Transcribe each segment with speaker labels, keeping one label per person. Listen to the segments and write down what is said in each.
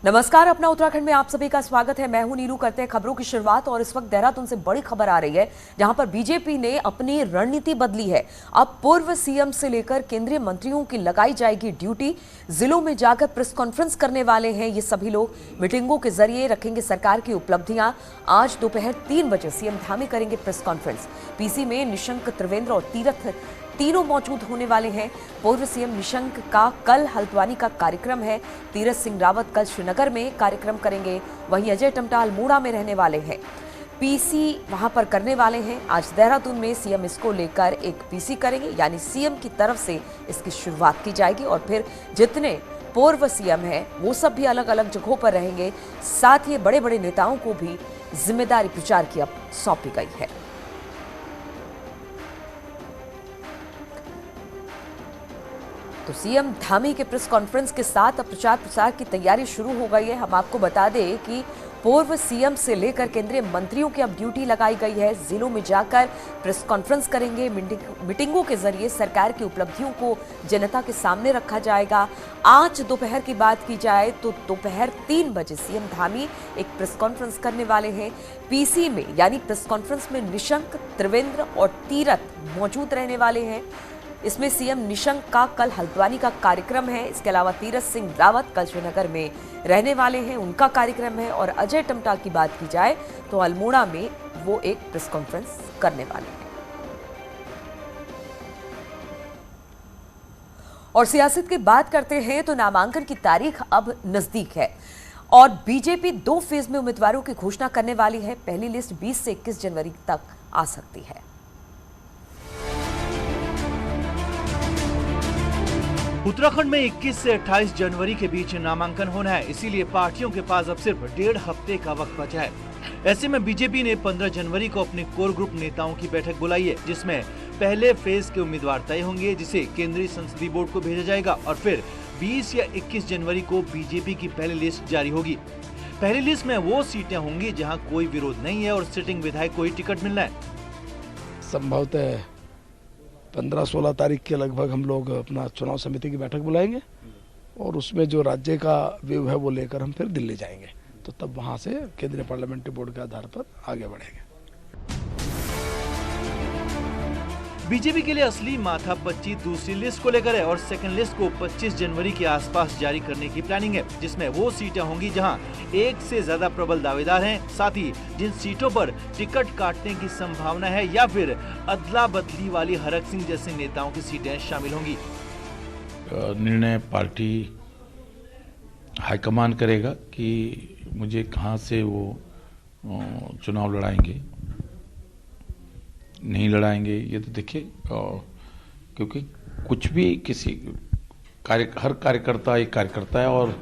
Speaker 1: नमस्कार, अपना उत्तराखंड में आप सभी का स्वागत है। मैं हूं नीरू। करते हैं खबरों की शुरुआत और इस वक्त देहरादून से बड़ी खबर आ रही है जहां पर बीजेपी ने अपनी रणनीति बदली है। अब पूर्व सीएम से लेकर केंद्रीय मंत्रियों की लगाई जाएगी ड्यूटी। जिलों में जाकर प्रेस कॉन्फ्रेंस करने वाले हैं ये सभी लोग। मीटिंगों के जरिए रखेंगे सरकार की उपलब्धियां। आज दोपहर 3 बजे सीएम धामी करेंगे प्रेस कॉन्फ्रेंस। पीसी में निशंक, त्रिवेंद्र और तीरथ तीनों मौजूद होने वाले हैं। पूर्व सीएम निशंक का कल हल्द्वानी का कार्यक्रम है। तीरथ सिंह रावत कल श्रीनगर में कार्यक्रम करेंगे। वहीं अजय टम्टा अल्मोड़ा में रहने वाले हैं। पीसी वहां पर करने वाले हैं। आज देहरादून में सीएम इसको लेकर एक पीसी करेंगे, यानी सीएम की तरफ से इसकी शुरुआत की जाएगी और फिर जितने पूर्व सीएम हैं वो सब भी अलग अलग जगहों पर रहेंगे। साथ ही बड़े बड़े नेताओं को भी जिम्मेदारी प्रचार की अब सौंपी गई है। तो सीएम धामी के प्रेस कॉन्फ्रेंस के साथ अब प्रचार प्रसार की तैयारी शुरू हो गई है। हम आपको बता दें कि पूर्व सीएम से लेकर केंद्रीय मंत्रियों की अब ड्यूटी लगाई गई है। जिलों में जाकर प्रेस कॉन्फ्रेंस करेंगे। मीटिंगों के जरिए सरकार की उपलब्धियों को जनता के सामने रखा जाएगा। आज दोपहर की बात की जाए तो दोपहर 3 बजे सीएम धामी एक प्रेस कॉन्फ्रेंस करने वाले हैं। पीसी में यानी प्रेस कॉन्फ्रेंस में निशंक, त्रिवेंद्र और तीरथ मौजूद रहने वाले हैं। इसमें सीएम निशंक का कल हल्द्वानी का कार्यक्रम है। इसके अलावा तीरथ सिंह रावत कल श्रीनगर में रहने वाले हैं, उनका कार्यक्रम है। और अजय टम्टा की बात की जाए तो अल्मोड़ा में वो एक प्रेस कॉन्फ्रेंस करने वाले हैं। और सियासत की बात करते हैं तो नामांकन की तारीख अब नजदीक है और बीजेपी 2 फेज में उम्मीदवारों की घोषणा करने वाली है। पहली लिस्ट 20 से 21 जनवरी तक आ सकती है।
Speaker 2: उत्तराखंड में 21 से 28 जनवरी के बीच नामांकन होना है, इसीलिए पार्टियों के पास अब सिर्फ 1.5 हफ्ते का वक्त बचा है। ऐसे में बीजेपी ने 15 जनवरी को अपने कोर ग्रुप नेताओं की बैठक बुलाई है, जिसमें पहले फेज के उम्मीदवार तय होंगे, जिसे केंद्रीय संसदीय बोर्ड को भेजा जाएगा और फिर 20 या 21 जनवरी को बीजेपी की पहली लिस्ट जारी होगी। पहली लिस्ट में वो सीटें होंगी जहाँ कोई विरोध नहीं है और सिटिंग विधायक को ही टिकट मिलना है।
Speaker 3: संभवतः 15-16 तारीख के लगभग हम लोग अपना चुनाव समिति की बैठक बुलाएंगे और उसमें जो राज्य का व्यू है वो लेकर हम फिर दिल्ली जाएंगे। तो तब वहां से केंद्रीय पार्लियामेंट्री बोर्ड के आधार पर आगे बढ़ेंगे।
Speaker 2: बीजेपी के लिए असली माथापच्ची दूसरी लिस्ट को लेकर है और सेकंड लिस्ट को 25 जनवरी के आसपास जारी करने की प्लानिंग है, जिसमें वो सीटें होंगी जहां एक से ज्यादा प्रबल दावेदार हैं, साथ ही जिन सीटों पर टिकट काटने की संभावना है या फिर अदला बदली वाली हरक सिंह जैसे नेताओं की सीटें शामिल होंगी।
Speaker 4: निर्णय पार्टी हाईकमान करेगा कि मुझे कहां से वो चुनाव लड़ाएंगे, नहीं लड़ाएंगे। ये तो देखिए, क्योंकि कुछ भी किसी हर कार्यकर्ता एक कार्यकर्ता है और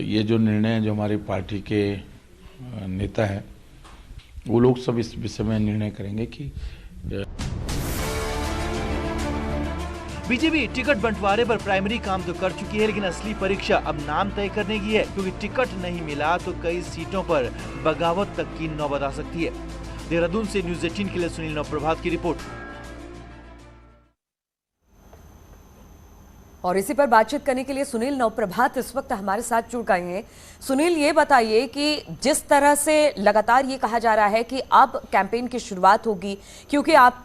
Speaker 4: ये जो निर्णय जो हमारी पार्टी के नेता हैं वो लोग सब इस विषय में निर्णय करेंगे कि
Speaker 2: बीजेपी टिकट बंटवारे पर प्राइमरी काम तो कर चुकी है, लेकिन असली परीक्षा अब नाम तय करने की है, क्योंकि टिकट नहीं मिला तो कई सीटों पर बगावत तक की नौबत आ सकती है। देहरादून से न्यूज़ 18 के लिए सुनील नवप्रभात की रिपोर्ट।
Speaker 1: और इसी पर बातचीत करने के लिए सुनील नवप्रभात इस वक्त हमारे साथ जुड़ गए हैं। सुनील, ये बताइए कि जिस तरह से लगातार ये कहा जा रहा है कि अब कैंपेन की शुरुआत होगी, क्योंकि आप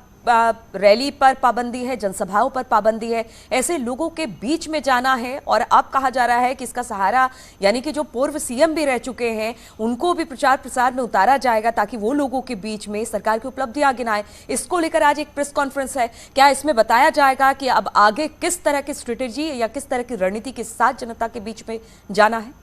Speaker 1: रैली पर पाबंदी है, जनसभाओं पर पाबंदी है, ऐसे लोगों के बीच में जाना है और अब कहा जा रहा है कि इसका सहारा यानी कि जो पूर्व सीएम भी रह चुके हैं उनको भी प्रचार प्रसार में उतारा जाएगा ताकि वो लोगों के बीच में सरकार की उपलब्धियां गिनाएं। इसको लेकर आज एक प्रेस कॉन्फ्रेंस है। क्या इसमें बताया जाएगा कि अब आगे किस तरह की स्ट्रेटेजी या किस तरह की रणनीति के साथ जनता के बीच में जाना है?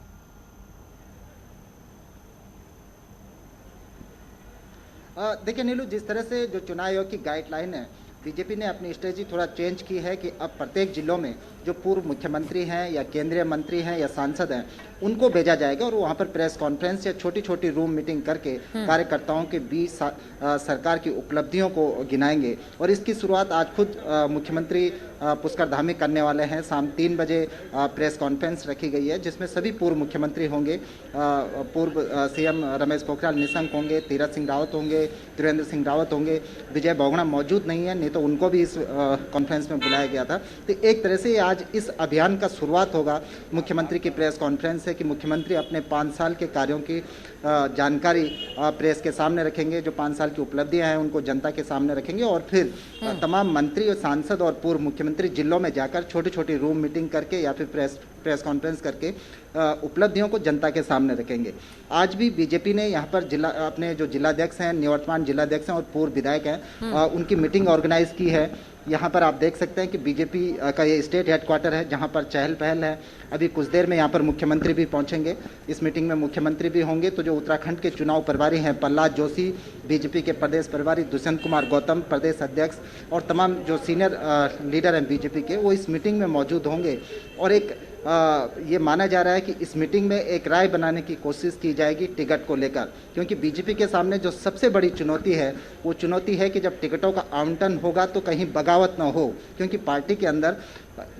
Speaker 5: देखिए नीलू, जिस तरह से जो चुनाव आयोग की गाइडलाइन है, बीजेपी ने अपनी स्ट्रेटजी थोड़ा चेंज की है कि अब प्रत्येक जिलों में जो पूर्व मुख्यमंत्री हैं या केंद्रीय मंत्री हैं या सांसद हैं उनको भेजा जाएगा और वहाँ पर प्रेस कॉन्फ्रेंस या छोटी छोटी रूम मीटिंग करके कार्यकर्ताओं के बीच सरकार की उपलब्धियों को गिनाएंगे। और इसकी शुरुआत आज खुद मुख्यमंत्री पुष्कर धामी करने वाले हैं। शाम 3 बजे प्रेस कॉन्फ्रेंस रखी गई है, जिसमें सभी पूर्व मुख्यमंत्री होंगे। पूर्व सीएम रमेश पोखरियाल निशंक होंगे, तीरथ सिंह रावत होंगे, त्रिवेंद्र सिंह रावत होंगे। विजय बहुगुणा मौजूद नहीं है, नहीं तो उनको भी इस कॉन्फ्रेंस में बुलाया गया था। तो एक तरह से आज आज इस अभियान का शुरुआत होगा मुख्यमंत्री की प्रेस कॉन्फ्रेंस से कि मुख्यमंत्री अपने 5 साल के कार्यों की जानकारी प्रेस के सामने रखेंगे, जो 5 साल की उपलब्धियां हैं उनको जनता के सामने रखेंगे और फिर तमाम मंत्री और सांसद और पूर्व मुख्यमंत्री जिलों में जाकर छोटी छोटी रूम मीटिंग करके या फिर प्रेस कॉन्फ्रेंस करके उपलब्धियों को जनता के सामने रखेंगे। आज भी बीजेपी ने यहाँ पर अपने जो जिलाध्यक्ष हैं, निवर्तमान जिलाध्यक्ष हैं और पूर्व विधायक हैं, उनकी मीटिंग ऑर्गेनाइज की है। यहाँ पर आप देख सकते हैं कि बीजेपी का ये स्टेट हेडक्वार्टर है जहाँ पर चहल पहल है। अभी कुछ देर में यहाँ पर मुख्यमंत्री भी पहुँचेंगे, इस मीटिंग में मुख्यमंत्री भी होंगे। तो जो उत्तराखंड के चुनाव प्रभारी हैं प्रहलाद जोशी, बीजेपी के प्रदेश प्रभारी दुष्यंत कुमार गौतम, प्रदेश अध्यक्ष और तमाम जो सीनियर लीडर हैं बीजेपी के, वो इस मीटिंग में मौजूद होंगे। और एक ये माना जा रहा है कि इस मीटिंग में एक राय बनाने की कोशिश की जाएगी टिकट को लेकर, क्योंकि बीजेपी के सामने जो सबसे बड़ी चुनौती है वो चुनौती है कि जब टिकटों का आवंटन होगा तो कहीं बगावत न हो, क्योंकि पार्टी के अंदर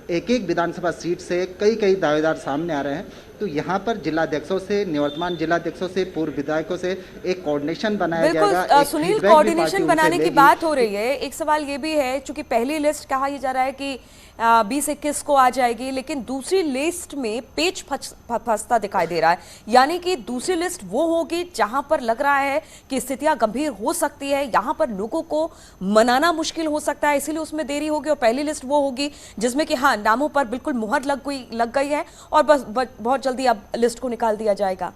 Speaker 5: एक एक विधानसभा सीट से कई दावेदार सामने आ रहे हैं। तो यहाँ पर जिलाध्यक्षों से, निवर्तमान जिलाध्यक्षों से, पूर्व विधायकों से एक कोऑर्डिनेशन बनाया जाएगा।
Speaker 1: सुनील, कोऑर्डिनेशन बनाने की बात हो रही है। एक सवाल ये भी है, चूंकि पहली लिस्ट कहा यह जा रहा है कि 20-21 को आ जाएगी, लेकिन दूसरी लिस्ट में पेच फंसता दिखाई दे रहा है। यानी कि दूसरी लिस्ट वो होगी जहां पर लग रहा है कि स्थितियां गंभीर हो सकती है, यहां पर लोगों को मनाना मुश्किल हो सकता है, इसीलिए उसमें देरी होगी। और पहली लिस्ट वो होगी जिसमें कि हाँ, नामों पर बिल्कुल मुहर लग गई है और बस बहुत जल्दी अब लिस्ट को निकाल दिया जाएगा।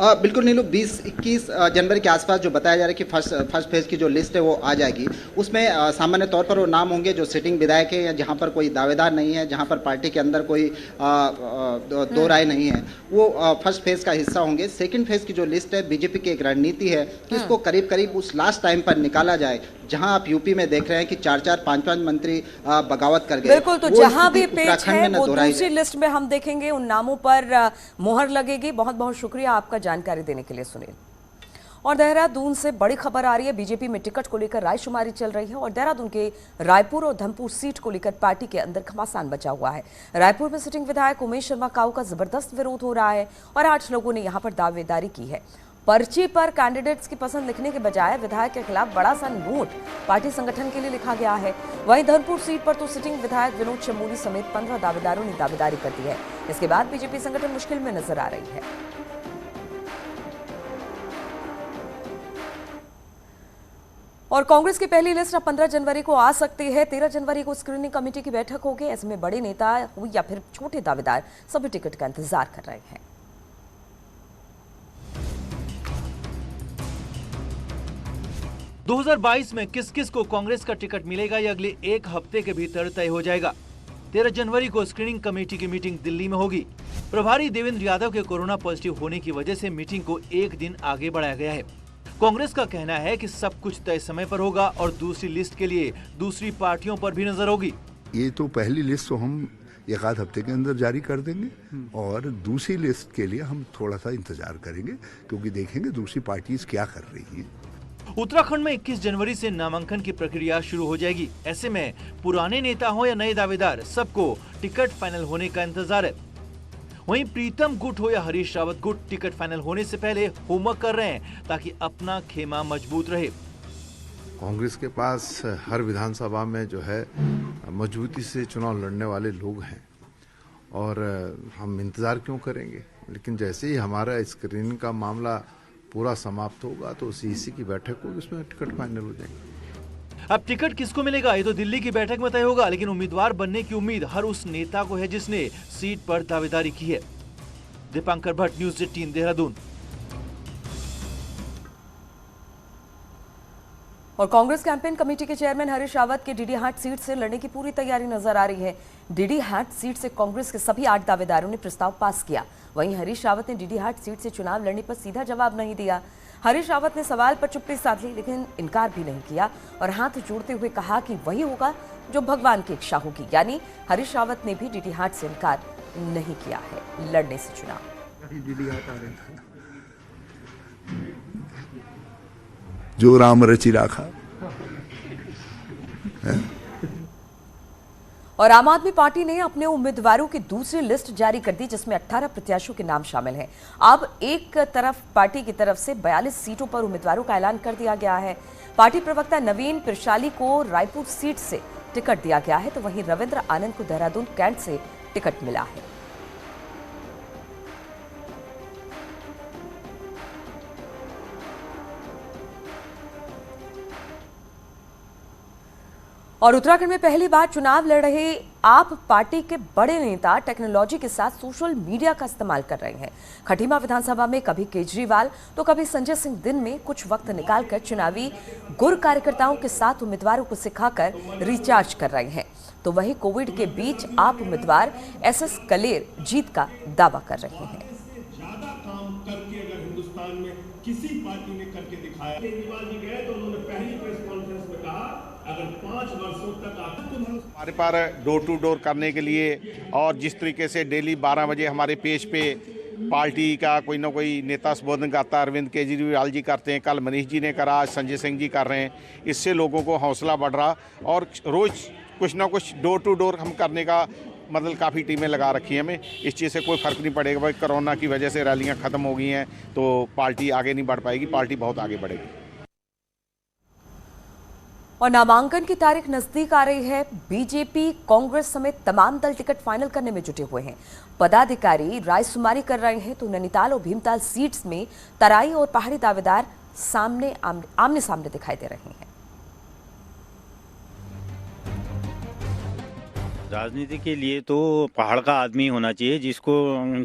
Speaker 5: बिल्कुल नीलू, 20-21 जनवरी के आसपास जो बताया जा रहा है कि फर्स्ट फेज की जो लिस्ट है वो आ जाएगी। उसमें सामान्य तौर पर वो नाम होंगे जो सिटिंग विधायक है या जहां पर कोई दावेदार नहीं है, जहां पर पार्टी के अंदर कोई दो राय नहीं है, वो फर्स्ट फेज का हिस्सा होंगे। सेकंड फेज की जो लिस्ट है, बीजेपी की एक रणनीति है कि इसको करीब करीब उस लास्ट टाइम पर निकाला जाए जहां आप यूपी में देख रहे हैं कि 4-4, 5-5 मंत्री बगावत कर गए।
Speaker 1: बिल्कुल, तो जहां भी पेच है वो दूसरी लिस्ट में हम देखेंगे, उन नामों पर मोहर लगेगी। बहुत बहुत शुक्रिया आपका जानकारी देने के लिए सुनील। और देहरादून से बड़ी खबर आ रही है, बीजेपी में टिकट को लेकर रायशुमारी चल रही है और देहरादून के रायपुर और धमपुर सीट को लेकर पार्टी के अंदर घमासान बचा हुआ है। रायपुर में सिटिंग विधायक उमेश शर्मा काऊ का जबरदस्त विरोध हो रहा है और 8 लोगों ने यहां पर दावेदारी की है। पर्ची पर कैंडिडेट्स की पसंद लिखने के बजाय विधायक के खिलाफ बड़ा सा नोट पार्टी संगठन के लिए लिखा गया है। वहीं धर्मपुर सीट पर तो सिटिंग विधायक विनोद चमोली समेत 15 दावेदारों ने दावेदारी कर दी है। इसके बाद बीजेपी संगठन मुश्किल में नजर आ रही है। और कांग्रेस की पहली लिस्ट अब 15 जनवरी को आ सकती है। 13 जनवरी को स्क्रीनिंग कमेटी की बैठक होगी। ऐसे में बड़े नेता हो या फिर छोटे दावेदार सभी टिकट का इंतजार कर रहे हैं।
Speaker 2: दो 2022 में किस किस को कांग्रेस का टिकट मिलेगा, ये अगले एक हफ्ते के भीतर तय हो जाएगा। 13 जनवरी को स्क्रीनिंग कमेटी की मीटिंग दिल्ली में होगी। प्रभारी देवेंद्र यादव के कोरोना पॉजिटिव होने की वजह से मीटिंग को एक दिन आगे बढ़ाया गया है। कांग्रेस का कहना है कि सब कुछ तय समय पर होगा और दूसरी लिस्ट के लिए दूसरी पार्टियों पर भी नजर होगी।
Speaker 6: ये तो पहली लिस्ट तो हम एक आध हफ्ते के अंदर जारी कर देंगे और दूसरी लिस्ट के लिए हम थोड़ा सा इंतजार करेंगे, क्योंकि देखेंगे दूसरी पार्टीज क्या कर रही है।
Speaker 2: उत्तराखंड में 21 जनवरी से नामांकन की प्रक्रिया शुरू हो जाएगी। ऐसे में पुराने नेता हो या नए दावेदार, सबको टिकट फाइनल होने का इंतजार है। वहीं प्रीतम गुट हो या हरीश रावत गुट, टिकट फाइनल होने से पहले होमवर्क कर रहे हैं ताकि अपना खेमा मजबूत रहे।
Speaker 7: कांग्रेस के पास हर विधानसभा में जो है मजबूती से चुनाव लड़ने वाले लोग हैं और हम इंतजार क्यों करेंगे। लेकिन जैसे ही हमारा स्क्रीनिंग का मामला पूरा समाप्त होगा तो इसी की बैठक होगी, उसमें टिकट फाइनल हो जाएंगे।
Speaker 2: अब टिकट किसको मिलेगा ये तो दिल्ली की बैठक में तय होगा, लेकिन उम्मीदवार बनने की उम्मीद हर उस नेता को है जिसने सीट पर दावेदारी की है। दीपांकर भट्ट, न्यूज़ 18 देहरादून।
Speaker 1: और कांग्रेस कैंपेन कमेटी के चेयरमैन हरीश रावत के डीडीहाट सीट से लड़ने की पूरी तैयारी नजर आ रही है। डीडीहाट सीट से कांग्रेस के सभी 8 दावेदारों ने प्रस्ताव पास किया। वहीं हरीश रावत ने डीडीहाट सीट से चुनाव लड़ने पर सीधा जवाब नहीं दिया। हरीश रावत ने सवाल पर चुप्पी साध ली, लेकिन इनकार भी नहीं किया और हाथ जोड़ते हुए कहा कि वही होगा जो भगवान की इच्छा होगी। यानी हरीश रावत ने भी डीडीहाट से इनकार नहीं किया है लड़ने से चुनाव।
Speaker 6: जो राम रचि राखा।
Speaker 1: और आम आदमी पार्टी ने अपने उम्मीदवारों की दूसरी लिस्ट जारी कर दी, जिसमें 18 प्रत्याशियों के नाम शामिल हैं। अब एक तरफ पार्टी की तरफ से 42 सीटों पर उम्मीदवारों का ऐलान कर दिया गया है। पार्टी प्रवक्ता नवीन पिरशाली को रायपुर सीट से टिकट दिया गया है, तो वहीं रविंद्र आनंद को देहरादून कैंट से टिकट मिला है। और उत्तराखंड में पहली बार चुनाव लड़ रहे आप पार्टी के बड़े नेता टेक्नोलॉजी के साथ सोशल मीडिया का इस्तेमाल कर रहे हैं। खटीमा विधानसभा में कभी केजरीवाल तो कभी संजय सिंह दिन में कुछ वक्त निकालकर चुनावी गुर कार्यकर्ताओं के साथ उम्मीदवारों को सिखाकर रिचार्ज कर रहे हैं। तो वहीं कोविड के बीच आप उम्मीदवार एसएस कलेर जीत का दावा कर रहे हैं।
Speaker 8: ज्यादा काम करके अगर हिंदुस्तान में किसी पार्टी ने करके दिखाया, केजरीवाल जी गए तो उन्होंने पहली प्रेस कॉन्फ्रेंस में कहा अगर 5 वर्षों तक
Speaker 9: हमारे पास डोर टू डोर करने के लिए, और जिस तरीके से डेली 12 बजे हमारे पेज पे पार्टी का कोई ना कोई नेता संबोधन करता है, अरविंद केजरीवाल जी करते हैं, कल मनीष जी ने करा, आज संजय सिंह जी कर रहे हैं। इससे लोगों को हौसला बढ़ रहा और रोज कुछ ना कुछ डोर टू डोर हम करने का मतलब काफ़ी टीमें लगा रखी हैं। हमें इस चीज़ से कोई फ़र्क नहीं पड़ेगा। भाई कोरोना की वजह से रैलियाँ ख़त्म हो गई हैं तो पार्टी आगे नहीं बढ़ पाएगी, पार्टी बहुत आगे बढ़ेगी।
Speaker 1: और नामांकन की तारीख नजदीक आ रही है। बीजेपी, कांग्रेस समेत तमाम दल टिकट फाइनल करने में जुटे हुए हैं। पदाधिकारी रायशुमारी कर रहे हैं, तो नैनीताल और भीमताल सीट्स में तराई और पहाड़ी दावेदार आमने सामने दिखाई दे रहे हैं।
Speaker 10: राजनीति के लिए तो पहाड़ का आदमी होना चाहिए, जिसको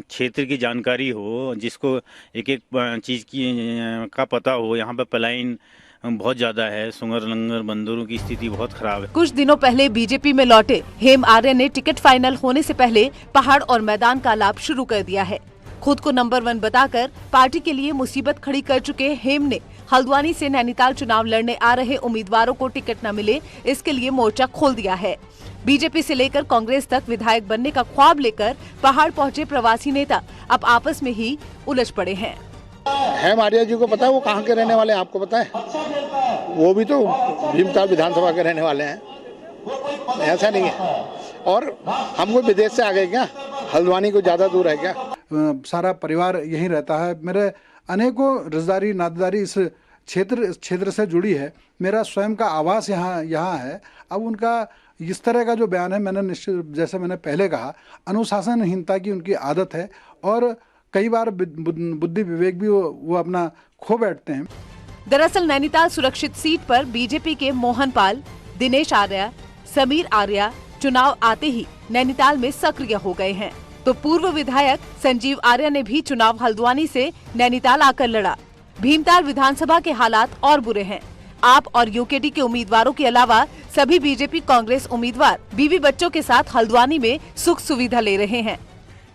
Speaker 10: क्षेत्र की जानकारी हो, जिसको एक एक चीज़ की का पता हो। यहाँ पे पलायन बहुत ज्यादा है, सुंगर लंगर बंदरों की स्थिति बहुत खराब है।
Speaker 11: कुछ दिनों पहले बीजेपी में लौटे हेम आर्य ने टिकट फाइनल होने से पहले पहाड़ और मैदान का लाभ शुरू कर दिया है। खुद को नंबर 1 बताकर पार्टी के लिए मुसीबत खड़ी कर चुके हेम ने हल्द्वानी से नैनीताल चुनाव लड़ने आ रहे उम्मीदवारों को टिकट न मिले, इसके लिए मोर्चा खोल दिया है। बीजेपी से लेकर कांग्रेस तक विधायक बनने का ख्वाब लेकर पहाड़ पहुंचे प्रवासी नेता अब आपस में ही उलझ पड़े हैं।
Speaker 12: हेम आर्य जी को पता है वो कहाँ के रहने वाले हैं? आपको पता है? वो भी तो भीमताल विधानसभा के रहने वाले हैं, ऐसा नहीं है। और हम कोई विदेश से आ गए क्या? हल्द्वानी को ज्यादा दूर है क्या?
Speaker 13: सारा परिवार यहीं रहता है। मेरे अनेकों रिश्तेदारी नातेदारी इस क्षेत्र से जुड़ी है। मेरा स्वयं का आवास यहाँ है। अब उनका इस तरह का जो बयान है, मैंने निश्चित जैसे मैंने पहले कहा, अनुशासनहीनता की उनकी आदत है और कई बार बुद्धि विवेक भी वो अपना खो बैठते हैं।
Speaker 11: दरअसल नैनीताल सुरक्षित सीट पर बीजेपी के मोहन पाल, दिनेश आर्या, समीर आर्या चुनाव आते ही नैनीताल में सक्रिय हो गए हैं। तो पूर्व विधायक संजीव आर्या ने भी चुनाव हल्द्वानी से नैनीताल आकर लड़ा। भीमताल विधानसभा के हालात और बुरे हैं। आप और यूकेडी के उम्मीदवारों के अलावा सभी बीजेपी कांग्रेस उम्मीदवार बीवी बच्चों के साथ हल्द्वानी में सुख सुविधा ले रहे हैं।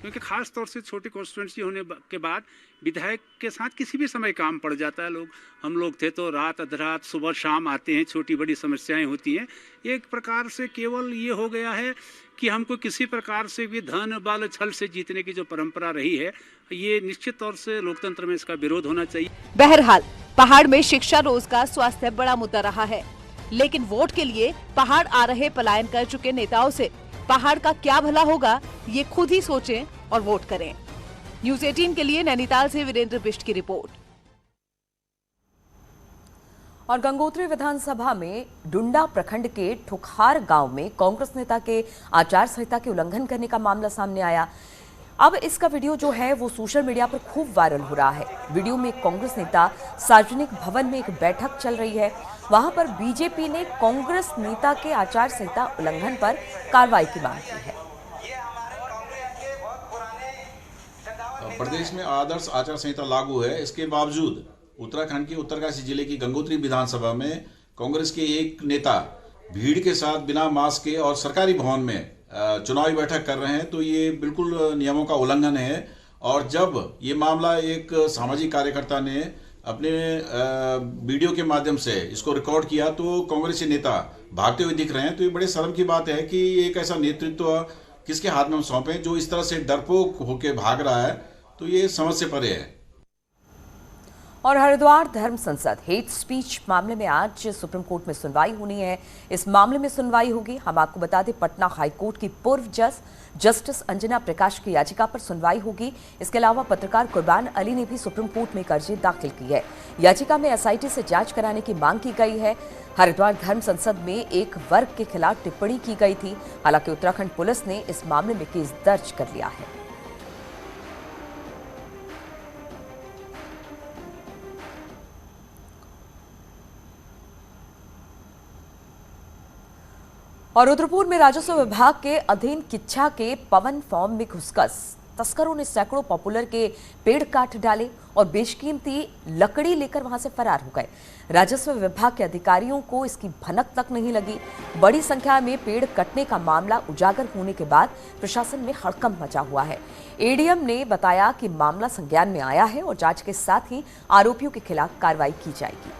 Speaker 14: क्योंकि खास तौर से छोटी कॉन्स्टिट्यूंसी होने के बाद विधायक के साथ किसी भी समय काम पड़ जाता है। हम लोग थे तो रात अधरात सुबह शाम आते हैं, छोटी बड़ी समस्याएं होती हैं। एक प्रकार से केवल ये हो गया है कि हमको किसी प्रकार से भी धन बल छल से जीतने की जो परंपरा रही है, ये निश्चित तौर से लोकतंत्र में इसका विरोध होना चाहिए।
Speaker 11: बहरहाल पहाड़ में शिक्षा, रोजगार, स्वास्थ्य बड़ा मुद्दा रहा है, लेकिन वोट के लिए पहाड़ आ रहे पलायन कर चुके नेताओं से पहाड़ का क्या भला होगा, ये खुद ही सोचें और वोट करें। न्यूज़ 18 के लिए नैनीताल से वीरेंद्र बिष्ट की रिपोर्ट।
Speaker 1: और गंगोत्री विधानसभा में डुंडा प्रखंड के ठुखार गांव में कांग्रेस नेता के आचार संहिता के उल्लंघन करने का मामला सामने आया। अब इसका वीडियो जो है वो सोशल मीडिया पर खूब वायरल हो रहा है। वीडियो में कांग्रेस नेता सार्वजनिक भवन में एक बैठक चल रही है। वहां पर बीजेपी ने कांग्रेस नेता के आचार संहिता उल्लंघन पर कार्रवाई की मांग की है।
Speaker 15: प्रदेश में आदर्श आचार संहिता लागू है, इसके बावजूद उत्तराखंड की उत्तरकाशी जिले की गंगोत्री विधानसभा में कांग्रेस के एक नेता भीड़ के साथ बिना मास्क के और सरकारी भवन में चुनावी बैठक कर रहे हैं, तो ये बिल्कुल नियमों का उल्लंघन है। और जब ये मामला एक सामाजिक कार्यकर्ता ने अपने वीडियो के माध्यम से इसको रिकॉर्ड किया, तो कांग्रेसी नेता भागते हुए दिख रहे हैं। तो ये बड़े शर्म की बात है कि एक ऐसा नेतृत्व किसके हाथ में हम सौंपें जो इस तरह से डरपोक होकर भाग रहा है, तो ये समझ से परे है।
Speaker 1: और हरिद्वार धर्म संसद हेट स्पीच मामले में आज सुप्रीम कोर्ट में सुनवाई होनी है। इस मामले में सुनवाई होगी। हम आपको बता दें, पटना हाईकोर्ट की पूर्व जज जस्टिस अंजना प्रकाश की याचिका पर सुनवाई होगी। इसके अलावा पत्रकार कुर्बान अली ने भी सुप्रीम कोर्ट में अर्जी दाखिल की है। याचिका में एसआईटी से जांच कराने की मांग की गई है। हरिद्वार धर्म संसद में एक वर्ग के खिलाफ टिप्पणी की गई थी। हालांकि उत्तराखंड पुलिस ने इस मामले में केस दर्ज कर लिया है। और रुद्रपुर में राजस्व विभाग के अधीन किच्छा के पवन फॉर्म में घुसकर तस्करों ने सैकड़ों पॉपुलर के पेड़ काट डाले और बेशकीमती लकड़ी लेकर वहां से फरार हो गए। राजस्व विभाग के अधिकारियों को इसकी भनक तक नहीं लगी। बड़ी संख्या में पेड़ कटने का मामला उजागर होने के बाद प्रशासन में हड़कंप मचा हुआ है। एडीएम ने बताया कि मामला संज्ञान में आया है और जांच के साथ ही आरोपियों के खिलाफ कार्रवाई की जाएगी।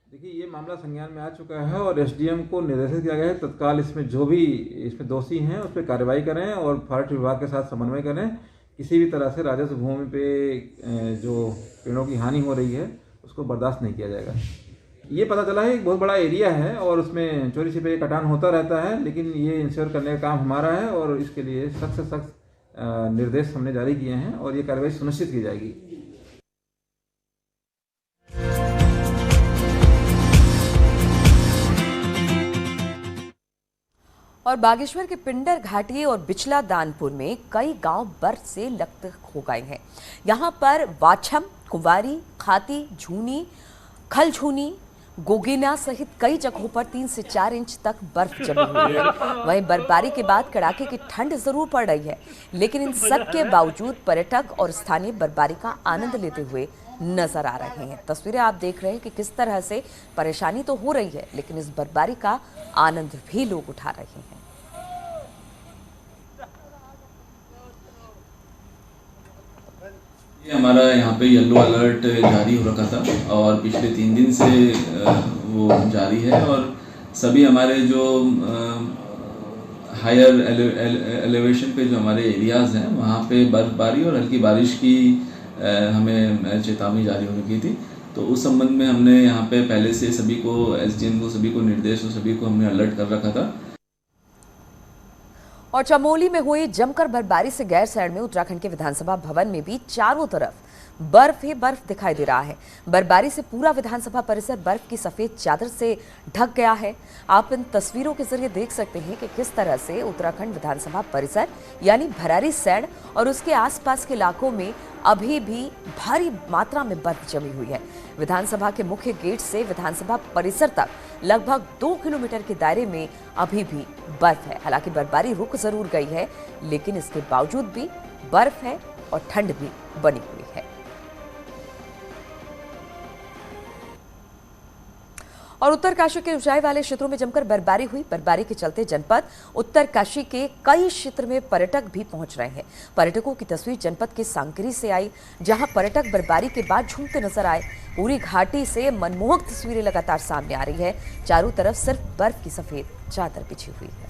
Speaker 16: देखिए, ये मामला संज्ञान में आ चुका है और एसडीएम को निर्देशित किया गया है तत्काल इसमें जो भी इसमें दोषी हैं उस पर कार्रवाई करें और फॉरेस्ट विभाग के साथ समन्वय करें। किसी भी तरह से राजस्व भूमि पे जो पेड़ों की हानि हो रही है उसको बर्दाश्त नहीं किया जाएगा। ये पता चला है एक बहुत बड़ा एरिया है और उसमें चोरी छिपे कटान होता रहता है, लेकिन ये इंश्योर करने का काम हमारा है और इसके लिए सख्त से सख्त निर्देश हमने जारी किए हैं और ये कार्रवाई सुनिश्चित की जाएगी।
Speaker 1: और बागेश्वर के पिंडर घाटी और बिचला दानपुर में कई गांव बर्फ से लकदक हो गए हैं। यहां पर वाछम, कुंवारी, खाती, झूनी, खलझूनी, गोगिना सहित कई जगहों पर 3 से 4 इंच तक बर्फ जमी हुई है। वहीं बर्फबारी के बाद कड़ाके की ठंड जरूर पड़ रही है, लेकिन इन सब के बावजूद पर्यटक और स्थानीय बर्फबारी का आनंद लेते हुए नजर आ रहे हैं। तस्वीरें आप देख रहे हैं कि किस तरह से परेशानी तो हो रही है, लेकिन इस बर्फबारी का आनंद भी लोग उठा रहे हैं।
Speaker 17: हमारा यहाँ पे येलो अलर्ट जारी हो रखा था और पिछले 3 दिन से वो जारी है और सभी हमारे जो हायर एलिवेशन पे जो हमारे एरियाज़ हैं वहाँ पे बर्फबारी और हल्की बारिश की हमें चेतावनी जारी हो रखी थी। तो उस संबंध में हमने यहाँ पे पहले से सभी को एसडीएम को सभी को निर्देश और सभी को हमने अलर्ट कर रखा था।
Speaker 1: और चमोली में हुई जमकर बर्फबारी से गैरसैंण में उत्तराखंड के विधानसभा भवन में भी चारों तरफ बर्फ ही बर्फ दिखाई दे रहा है। बर्फबारी से पूरा विधानसभा परिसर बर्फ की सफेद चादर से ढक गया है। आप इन तस्वीरों के जरिए देख सकते हैं कि किस तरह से उत्तराखंड विधानसभा परिसर यानी भरारीसैंण और उसके आसपास के इलाकों में अभी भी भारी मात्रा में बर्फ जमी हुई है। विधानसभा के मुख्य गेट से विधानसभा परिसर तक लगभग 2 किलोमीटर के दायरे में अभी भी बर्फ है। हालांकि बर्फबारी रुक जरूर गई है, लेकिन इसके बावजूद भी बर्फ है और ठंड भी बनी हुई है। और उत्तरकाशी के ऊंचाई वाले क्षेत्रों में जमकर बर्फबारी हुई। बर्फबारी के चलते जनपद उत्तरकाशी के कई क्षेत्र में पर्यटक भी पहुंच रहे हैं। पर्यटकों की तस्वीर जनपद के सांकरी से आई, जहां पर्यटक बर्फबारी के बाद झूमते नजर आए। पूरी घाटी से मनमोहक तस्वीरें लगातार सामने आ रही है। चारों तरफ सिर्फ बर्फ की सफेद चादर बिछी हुई है।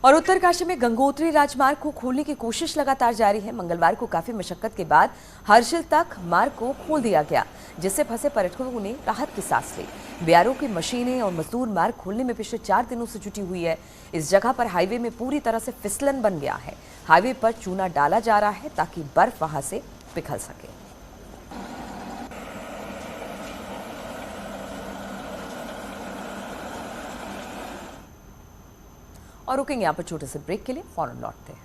Speaker 1: और उत्तरकाशी में गंगोत्री राजमार्ग को खोलने की कोशिश लगातार जारी है। मंगलवार को काफी मशक्कत के बाद हर्षिल तक मार्ग को खोल दिया गया, जिससे फंसे पर्यटकों ने राहत की सांस ली। बीआरओ की मशीनें और मजदूर मार्ग खोलने में पिछले 4 दिनों से जुटी हुई है। इस जगह पर हाईवे में पूरी तरह से फिसलन बन गया है। हाईवे पर चूना डाला जा रहा है ताकि बर्फ वहां से पिघल सके। और रुकेंगे यहाँ पर छोटे से ब्रेक के लिए, फौरन लौटते हैं।